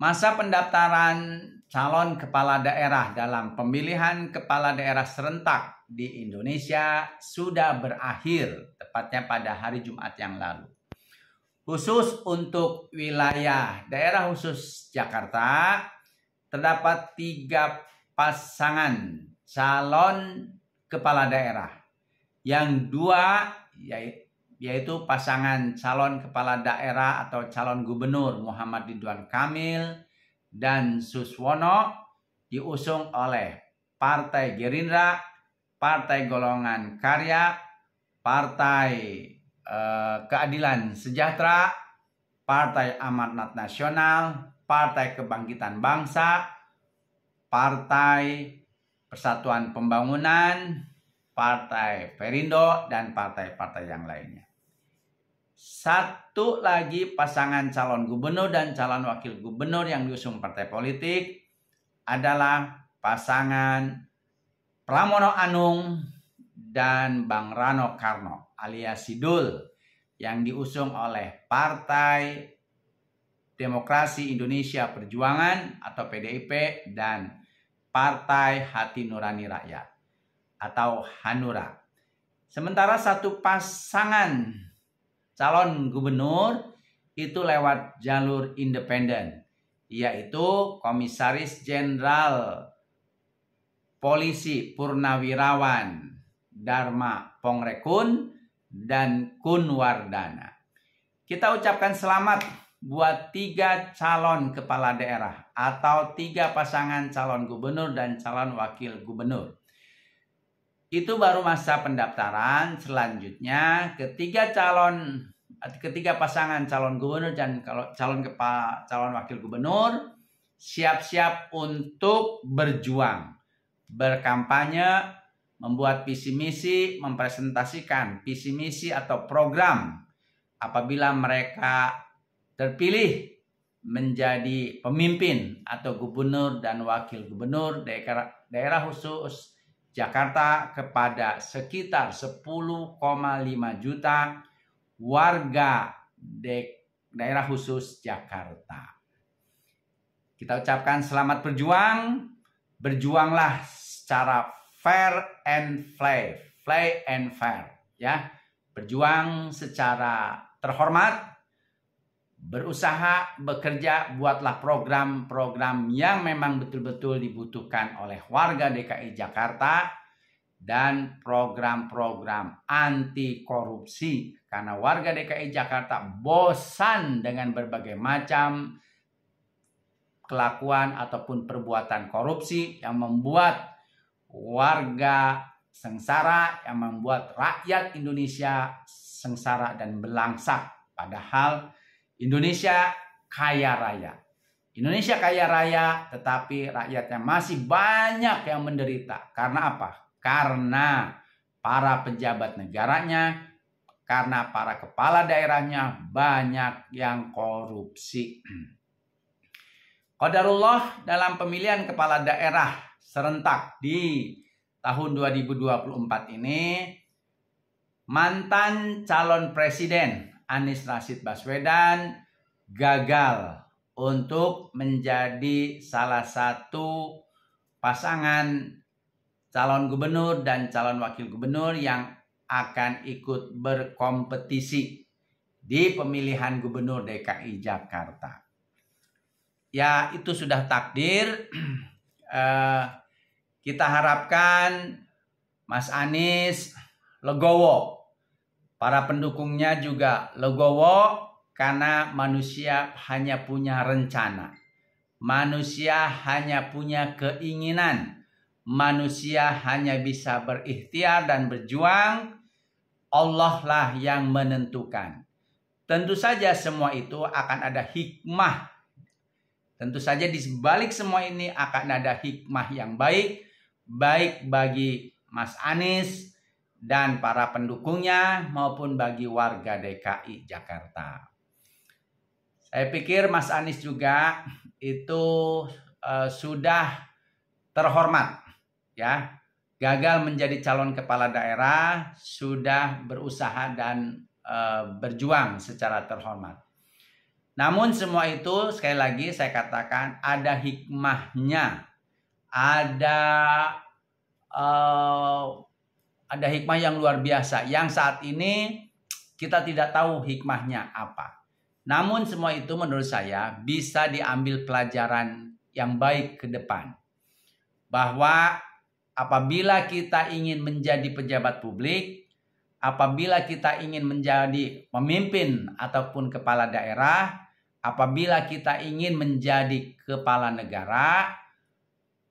Masa pendaftaran calon kepala daerah dalam pemilihan kepala daerah serentak di Indonesia sudah berakhir, tepatnya pada hari Jumat yang lalu. Khusus untuk wilayah daerah khusus Jakarta, terdapat 3 pasangan calon kepala daerah. Yang 2 yaitu pasangan calon kepala daerah atau calon gubernur Muhammad Ridwan Kamil dan Suswono diusung oleh Partai Gerindra, Partai Golongan Karya, Partai Keadilan Sejahtera, Partai Amanat Nasional, Partai Kebangkitan Bangsa, Partai Persatuan Pembangunan, Partai Perindo, dan partai-partai yang lainnya. Satu lagi pasangan calon gubernur dan calon wakil gubernur yang diusung partai politik adalah pasangan Pramono Anung dan Bang Rano Karno alias Sidul yang diusung oleh Partai Demokrasi Indonesia Perjuangan atau PDIP dan Partai Hati Nurani Rakyat atau Hanura. Sementara satu pasangan calon gubernur itu lewat jalur independen, yaitu Komisaris Jenderal Polisi Purnawirawan Dharma Pongrekun dan Kunwardana. Kita ucapkan selamat buat 3 calon kepala daerah atau 3 pasangan calon gubernur dan calon wakil gubernur. Itu baru masa pendaftaran. Selanjutnya ketiga pasangan calon gubernur dan calon wakil gubernur siap-siap untuk berjuang, berkampanye, membuat visi misi, mempresentasikan visi misi atau program apabila mereka terpilih menjadi pemimpin atau gubernur dan wakil gubernur daerah khusus Jakarta kepada sekitar 10,5 juta warga daerah khusus Jakarta. Kita ucapkan selamat berjuang. Berjuanglah secara fair and play and fair, ya. Berjuang secara terhormat, berusaha, bekerja, buatlah program-program yang memang betul-betul dibutuhkan oleh warga DKI Jakarta dan program-program anti korupsi karena warga DKI Jakarta bosan dengan berbagai macam kelakuan ataupun perbuatan korupsi yang membuat warga sengsara, yang membuat rakyat Indonesia sengsara dan belangsak. Padahal Indonesia kaya raya. Indonesia kaya raya, tetapi rakyatnya masih banyak yang menderita. Karena apa? Karena para pejabat negaranya, karena para kepala daerahnya banyak yang korupsi. Qadarullah dalam pemilihan kepala daerah serentak di tahun 2024 ini, mantan calon presiden Anies Rashid Baswedan gagal untuk menjadi salah satu pasangan calon gubernur dan calon wakil gubernur yang akan ikut berkompetisi di pemilihan gubernur DKI Jakarta. Ya, itu sudah takdir. Kita harapkan Mas Anies legowo, para pendukungnya juga legowo, karena manusia hanya punya rencana, manusia hanya punya keinginan, manusia hanya bisa berikhtiar dan berjuang. Allah lah yang menentukan. Tentu saja semua itu akan ada hikmah. Tentu saja di balik semua ini akan ada hikmah yang baik bagi Mas Anies dan para pendukungnya maupun bagi warga DKI Jakarta. Saya pikir Mas Anies juga itu sudah terhormat, ya. Gagal menjadi calon kepala daerah, sudah berusaha dan berjuang secara terhormat. Namun semua itu sekali lagi saya katakan ada hikmahnya, ada hikmah yang luar biasa yang saat ini kita tidak tahu hikmahnya apa. Namun semua itu menurut saya bisa diambil pelajaran yang baik ke depan. Bahwa apabila kita ingin menjadi pejabat publik, apabila kita ingin menjadi pemimpin ataupun kepala daerah, apabila kita ingin menjadi kepala negara,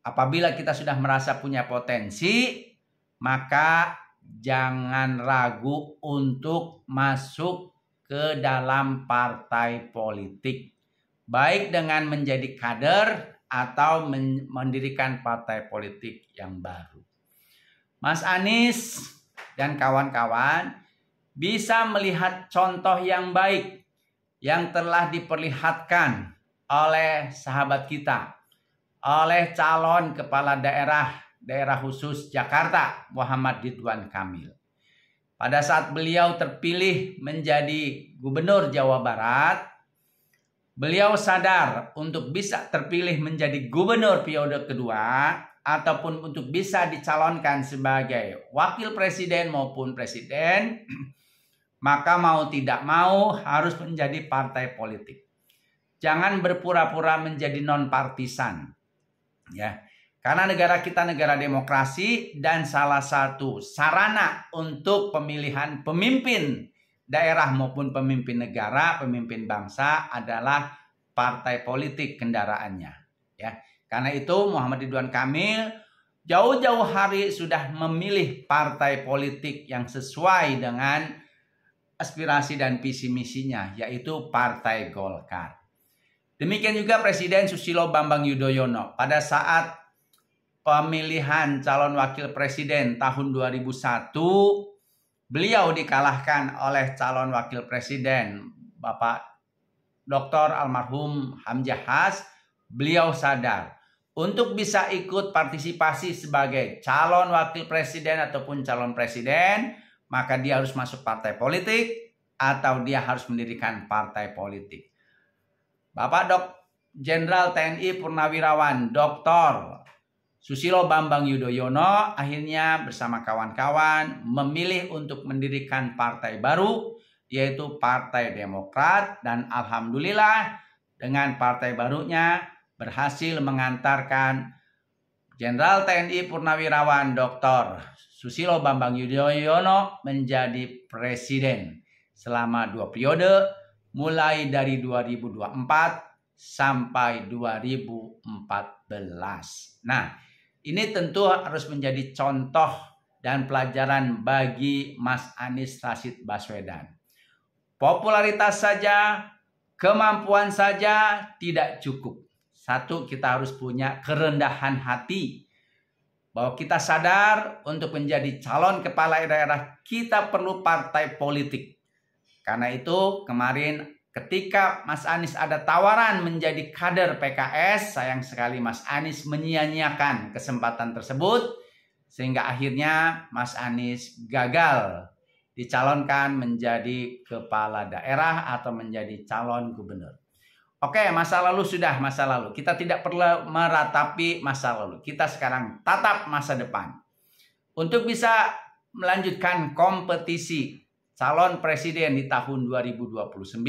apabila kita sudah merasa punya potensi, maka jangan ragu untuk masuk ke dalam partai politik. Baik dengan menjadi kader atau mendirikan partai politik yang baru. Mas Anies dan kawan-kawan bisa melihat contoh yang baik yang telah diperlihatkan oleh sahabat kita, oleh calon kepala daerah khusus Jakarta, Muhammad Ridwan Kamil. Pada saat beliau terpilih menjadi gubernur Jawa Barat, beliau sadar untuk bisa terpilih menjadi gubernur periode kedua ataupun untuk bisa dicalonkan sebagai wakil presiden maupun presiden, maka mau tidak mau harus menjadi partai politik. Jangan berpura-pura menjadi non-partisan. Ya. Karena negara kita negara demokrasi dan salah satu sarana untuk pemilihan pemimpin daerah maupun pemimpin negara, pemimpin bangsa adalah partai politik kendaraannya. Ya, karena itu Muhammad Ridwan Kamil jauh-jauh hari sudah memilih partai politik yang sesuai dengan aspirasi dan visi misinya, yaitu Partai Golkar. Demikian juga Presiden Susilo Bambang Yudhoyono pada saat pemilihan calon wakil presiden tahun 2001, beliau dikalahkan oleh calon wakil presiden Bapak Dr. almarhum Hamzahas. Beliau sadar untuk bisa ikut partisipasi sebagai calon wakil presiden ataupun calon presiden, maka dia harus masuk partai politik atau dia harus mendirikan partai politik. Bapak Jenderal TNI Purnawirawan Dr. Susilo Bambang Yudhoyono akhirnya bersama kawan-kawan memilih untuk mendirikan partai baru, yaitu Partai Demokrat, dan alhamdulillah dengan partai barunya berhasil mengantarkan Jenderal TNI Purnawirawan Dr. Susilo Bambang Yudhoyono menjadi presiden selama 2 periode, mulai dari 2024 sampai 2014. Nah, ini tentu harus menjadi contoh dan pelajaran bagi Mas Anies Rashid Baswedan. Popularitas saja, kemampuan saja tidak cukup. Satu, kita harus punya kerendahan hati. Bahwa kita sadar untuk menjadi calon kepala daerah kita perlu partai politik. Karena itu kemarin ketika Mas Anies ada tawaran menjadi kader PKS, sayang sekali Mas Anies menyia-nyiakan kesempatan tersebut, sehingga akhirnya Mas Anies gagal dicalonkan menjadi kepala daerah atau menjadi calon gubernur. Oke, masa lalu sudah masa lalu. Kita tidak perlu meratapi masa lalu. Kita sekarang tatap masa depan. Untuk bisa melanjutkan kompetisi calon presiden di tahun 2029,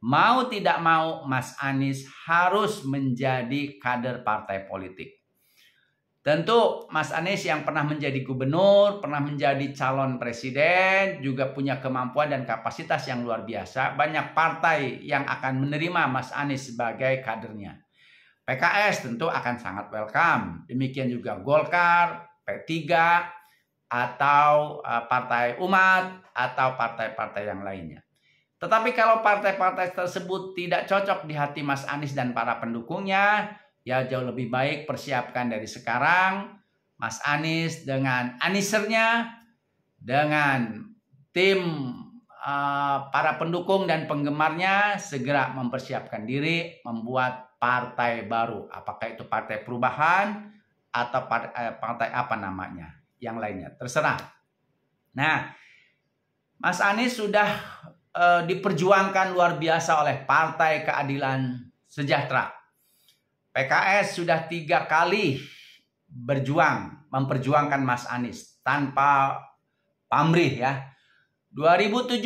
mau tidak mau Mas Anies harus menjadi kader partai politik. Tentu Mas Anies yang pernah menjadi gubernur, pernah menjadi calon presiden, juga punya kemampuan dan kapasitas yang luar biasa. Banyak partai yang akan menerima Mas Anies sebagai kadernya. PKS tentu akan sangat welcome. Demikian juga Golkar, P3, atau Partai Umat, atau partai-partai yang lainnya. Tetapi kalau partai-partai tersebut tidak cocok di hati Mas Anies dan para pendukungnya, ya jauh lebih baik persiapkan dari sekarang. Mas Anies dengan anisernya, dengan tim para pendukung dan penggemarnya segera mempersiapkan diri membuat partai baru. Apakah itu Partai Perubahan atau partai apa namanya, yang lainnya, terserah. Nah, Mas Anies sudah diperjuangkan luar biasa oleh Partai Keadilan Sejahtera. PKS sudah 3 kali memperjuangkan Mas Anies tanpa pamrih ya. 2017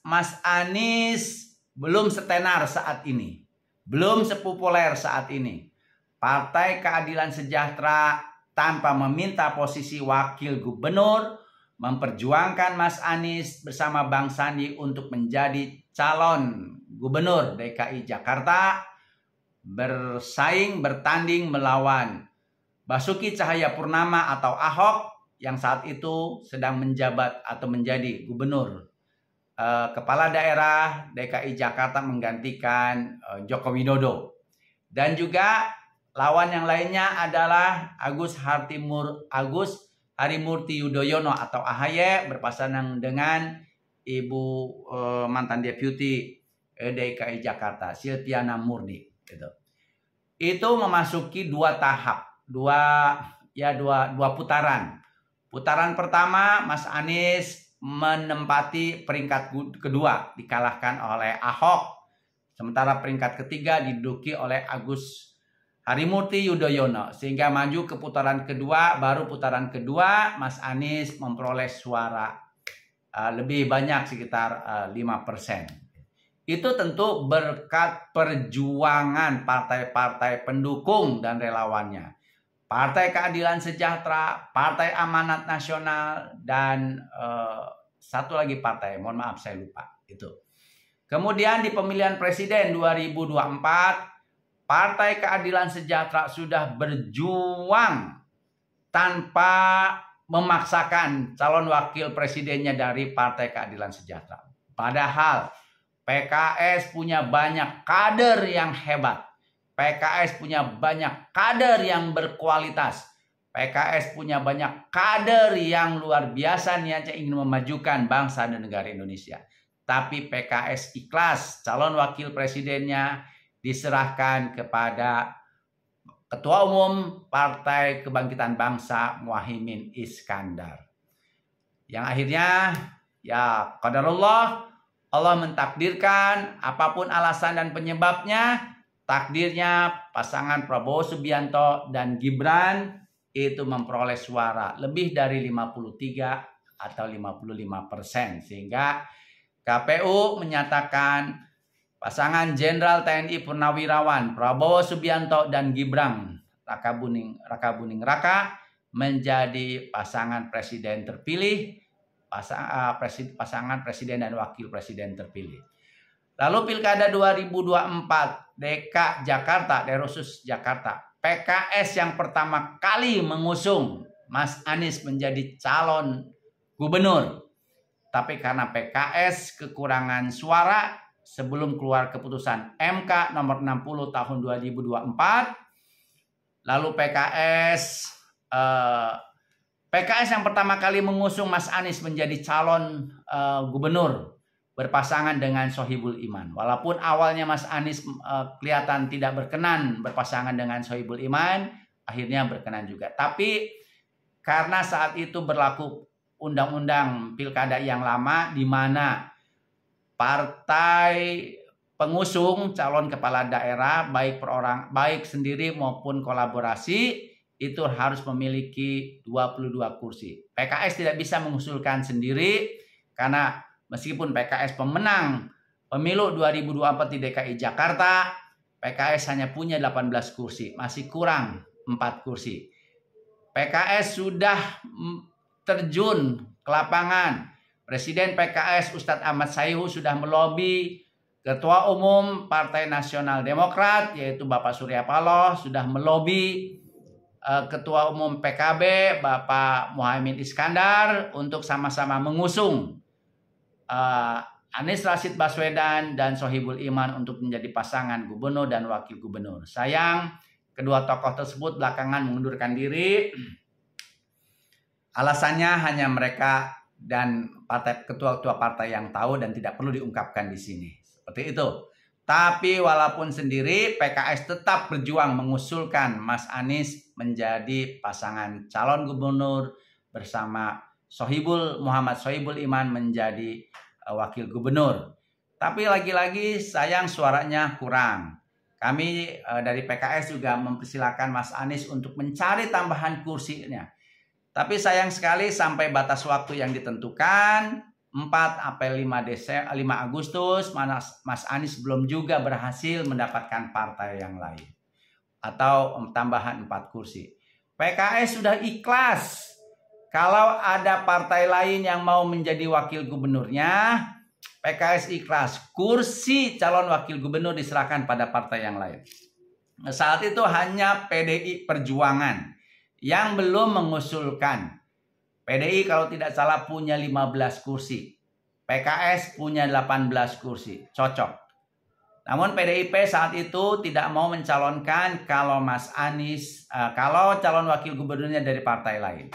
Mas Anies belum setenar saat ini, belum sepopuler saat ini. Partai Keadilan Sejahtera tanpa meminta posisi wakil gubernur memperjuangkan Mas Anies bersama Bang Sandi untuk menjadi calon gubernur DKI Jakarta, bertanding melawan Basuki Cahayapurnama atau Ahok yang saat itu sedang menjabat atau menjadi gubernur kepala daerah DKI Jakarta menggantikan Joko Widodo. Dan juga lawan yang lainnya adalah Agus Harimurti Yudhoyono atau AHY berpasangan dengan Ibu mantan deputi DKI Jakarta Silviana Murni. Gitu. Itu memasuki 2 tahap, dua putaran. Putaran pertama Mas Anies menempati peringkat kedua, dikalahkan oleh Ahok. Sementara peringkat ketiga diduduki oleh Agus Harimurti Yudhoyono, sehingga maju ke putaran kedua. Baru putaran kedua Mas Anies memperoleh suara lebih banyak, sekitar 5%. Itu tentu berkat perjuangan partai-partai pendukung dan relawannya. Partai Keadilan Sejahtera, Partai Amanat Nasional, dan satu lagi partai, mohon maaf saya lupa. Itu. Kemudian di pemilihan presiden 2024, Partai Keadilan Sejahtera sudah berjuang tanpa memaksakan calon wakil presidennya dari Partai Keadilan Sejahtera. Padahal PKS punya banyak kader yang hebat. PKS punya banyak kader yang berkualitas. PKS punya banyak kader yang luar biasa niatnya ingin memajukan bangsa dan negara Indonesia. Tapi PKS ikhlas calon wakil presidennya diserahkan kepada Ketua Umum Partai Kebangkitan Bangsa Muhaimin Iskandar. Yang akhirnya ya qadarullah, Allah mentakdirkan, apapun alasan dan penyebabnya, takdirnya pasangan Prabowo Subianto dan Gibran itu memperoleh suara lebih dari 53 atau 55%. Sehingga KPU menyatakan pasangan Jenderal TNI Purnawirawan Prabowo Subianto dan Gibran Raka menjadi pasangan presiden terpilih, pasangan presiden dan wakil presiden terpilih. Lalu Pilkada 2024 DKI Jakarta, daerah khusus Jakarta, PKS yang pertama kali mengusung Mas Anies menjadi calon gubernur. Tapi karena PKS kekurangan suara sebelum keluar keputusan MK nomor 60 tahun 2024, lalu PKS yang pertama kali mengusung Mas Anies menjadi calon gubernur berpasangan dengan Sohibul Iman. Walaupun awalnya Mas Anies kelihatan tidak berkenan berpasangan dengan Sohibul Iman, akhirnya berkenan juga. Tapi karena saat itu berlaku undang-undang pilkada yang lama di mana partai pengusung calon kepala daerah baik sendiri maupun kolaborasi itu harus memiliki 22 kursi. PKS tidak bisa mengusulkan sendiri karena meskipun PKS pemenang pemilu 2024 di DKI Jakarta, PKS hanya punya 18 kursi, masih kurang 4 kursi. PKS sudah terjun ke lapangan. Presiden PKS Ustadz Ahmad Sayhu sudah melobi Ketua Umum Partai Nasional Demokrat yaitu Bapak Surya Paloh, sudah melobi Ketua Umum PKB Bapak Muhaimin Iskandar untuk sama-sama mengusung Anies Rashid Baswedan dan Sohibul Iman untuk menjadi pasangan gubernur dan wakil gubernur. Sayang kedua tokoh tersebut belakangan mengundurkan diri. Alasannya hanya mereka dan ketua-ketua partai yang tahu dan tidak perlu diungkapkan di sini. Seperti itu. Tapi walaupun sendiri PKS tetap berjuang mengusulkan Mas Anies menjadi pasangan calon gubernur bersama Muhammad Sohibul Iman menjadi wakil gubernur. Tapi lagi-lagi sayang suaranya kurang. Kami dari PKS juga mempersilahkan Mas Anies untuk mencari tambahan kursinya. Tapi sayang sekali sampai batas waktu yang ditentukan 4 sampai 5 Agustus Mas Anies belum juga berhasil mendapatkan partai yang lain atau tambahan 4 kursi. PKS sudah ikhlas kalau ada partai lain yang mau menjadi wakil gubernurnya. PKS ikhlas kursi calon wakil gubernur diserahkan pada partai yang lain. Saat itu hanya PDI Perjuangan yang belum mengusulkan. PDI kalau tidak salah punya 15 kursi. PKS punya 18 kursi. Cocok. Namun PDIP saat itu tidak mau mencalonkan kalau Mas Anies, kalau calon wakil gubernurnya dari partai lain.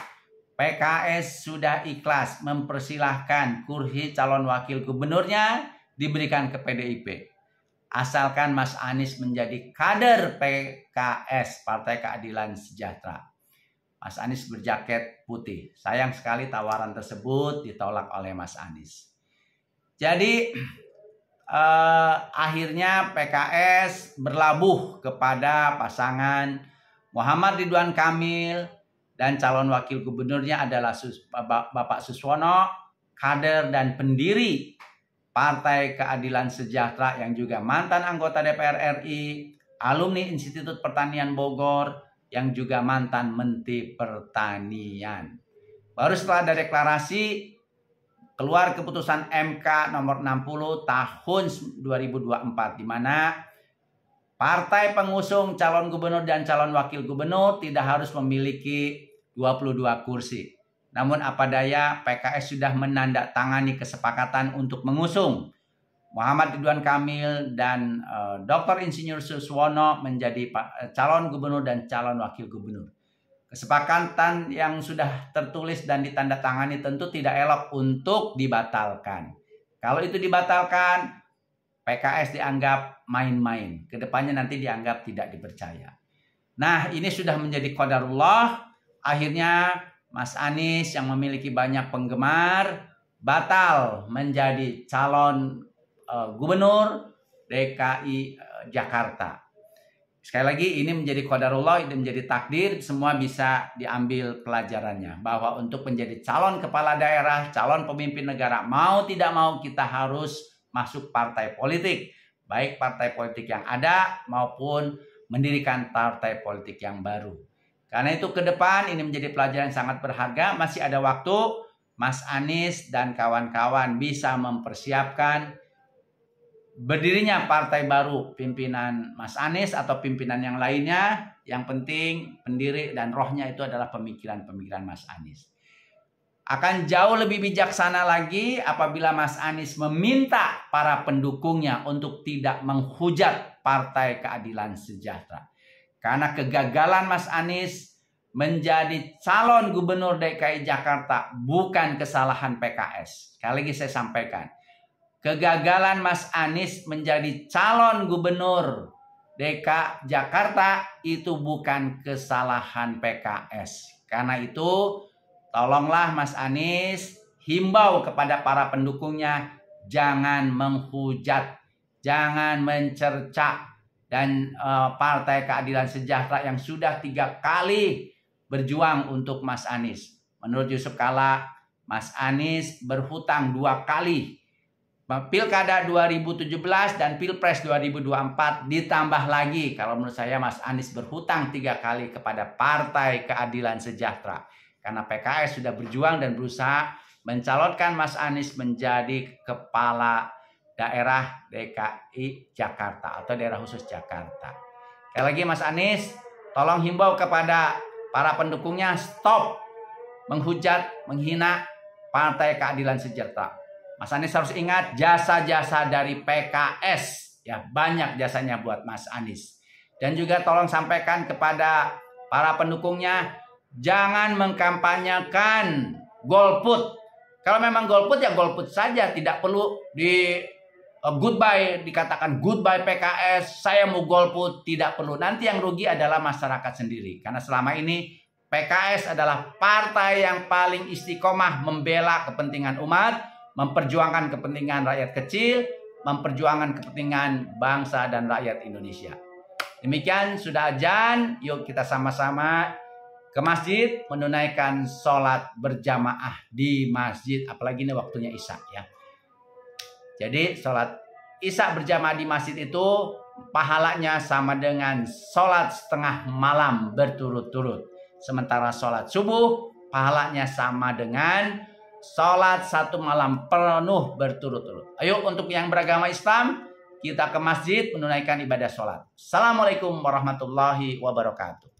PKS sudah ikhlas mempersilahkan kursi calon wakil gubernurnya diberikan ke PDIP. Asalkan Mas Anies menjadi kader PKS, Partai Keadilan Sejahtera. Mas Anies berjaket putih. Sayang sekali tawaran tersebut ditolak oleh Mas Anies. Jadi akhirnya PKS berlabuh kepada pasangan Muhammad Ridwan Kamil dan calon wakil gubernurnya adalah Bapak Suswono, kader dan pendiri Partai Keadilan Sejahtera yang juga mantan anggota DPR RI, alumni Institut Pertanian Bogor, yang juga mantan Menteri Pertanian. Baru setelah ada deklarasi, keluar keputusan MK nomor 60 tahun 2024 di mana partai pengusung calon gubernur dan calon wakil gubernur tidak harus memiliki 22 kursi. Namun apa daya PKS sudah menandatangani kesepakatan untuk mengusung Muhammad Ridwan Kamil dan Dr. Insinyur Suswono menjadi calon gubernur dan calon wakil gubernur. Kesepakatan yang sudah tertulis dan ditandatangani tentu tidak elok untuk dibatalkan. Kalau itu dibatalkan, PKS dianggap main-main. Kedepannya nanti dianggap tidak dipercaya. Nah, ini sudah menjadi qadarullah. Akhirnya Mas Anies yang memiliki banyak penggemar batal menjadi calon gubernur DKI Jakarta. Sekali lagi ini menjadi qadarullah, ini menjadi takdir, semua bisa diambil pelajarannya. Bahwa untuk menjadi calon kepala daerah, calon pemimpin negara, mau tidak mau kita harus masuk partai politik. Baik partai politik yang ada maupun mendirikan partai politik yang baru. Karena itu ke depan ini menjadi pelajaran yang sangat berharga, masih ada waktu Mas Anies dan kawan-kawan bisa mempersiapkan berdirinya partai baru, pimpinan Mas Anies atau pimpinan yang lainnya. Yang penting pendiri dan rohnya itu adalah pemikiran-pemikiran Mas Anies. Akan jauh lebih bijaksana lagi apabila Mas Anies meminta para pendukungnya untuk tidak menghujat Partai Keadilan Sejahtera. Karena kegagalan Mas Anies menjadi calon gubernur DKI Jakarta bukan kesalahan PKS. Sekali lagi saya sampaikan. Kegagalan Mas Anies menjadi calon gubernur DKI Jakarta itu bukan kesalahan PKS. Karena itu tolonglah Mas Anies himbau kepada para pendukungnya jangan menghujat, jangan mencerca dan Partai Keadilan Sejahtera yang sudah 3 kali berjuang untuk Mas Anies. Menurut Yusuf Kala, Mas Anies berhutang 2 kali. Pilkada 2017 dan Pilpres 2024 ditambah lagi. Kalau menurut saya Mas Anies berhutang 3 kali kepada Partai Keadilan Sejahtera. Karena PKS sudah berjuang dan berusaha mencalonkan Mas Anies menjadi kepala daerah DKI Jakarta atau daerah khusus Jakarta. Sekali lagi Mas Anies, tolong himbau kepada para pendukungnya stop menghujat, menghina Partai Keadilan Sejahtera. Mas Anies harus ingat jasa-jasa dari PKS, ya banyak jasanya buat Mas Anies. Dan juga tolong sampaikan kepada para pendukungnya jangan mengkampanyekan golput. Kalau memang golput ya golput saja, tidak perlu di goodbye, dikatakan goodbye PKS, saya mau golput, tidak perlu. Nanti yang rugi adalah masyarakat sendiri. Karena selama ini PKS adalah partai yang paling istiqomah membela kepentingan umat, memperjuangkan kepentingan rakyat kecil, memperjuangkan kepentingan bangsa dan rakyat Indonesia. Demikian sudah azan, yuk kita sama-sama ke masjid menunaikan sholat berjamaah di masjid, apalagi ini waktunya Isya ya. Jadi sholat Isya berjamaah di masjid itu pahalanya sama dengan sholat setengah malam berturut-turut. Sementara sholat subuh pahalanya sama dengan sholat satu malam penuh berturut-turut. Ayo untuk yang beragama Islam, kita ke masjid menunaikan ibadah sholat. Assalamualaikum warahmatullahi wabarakatuh.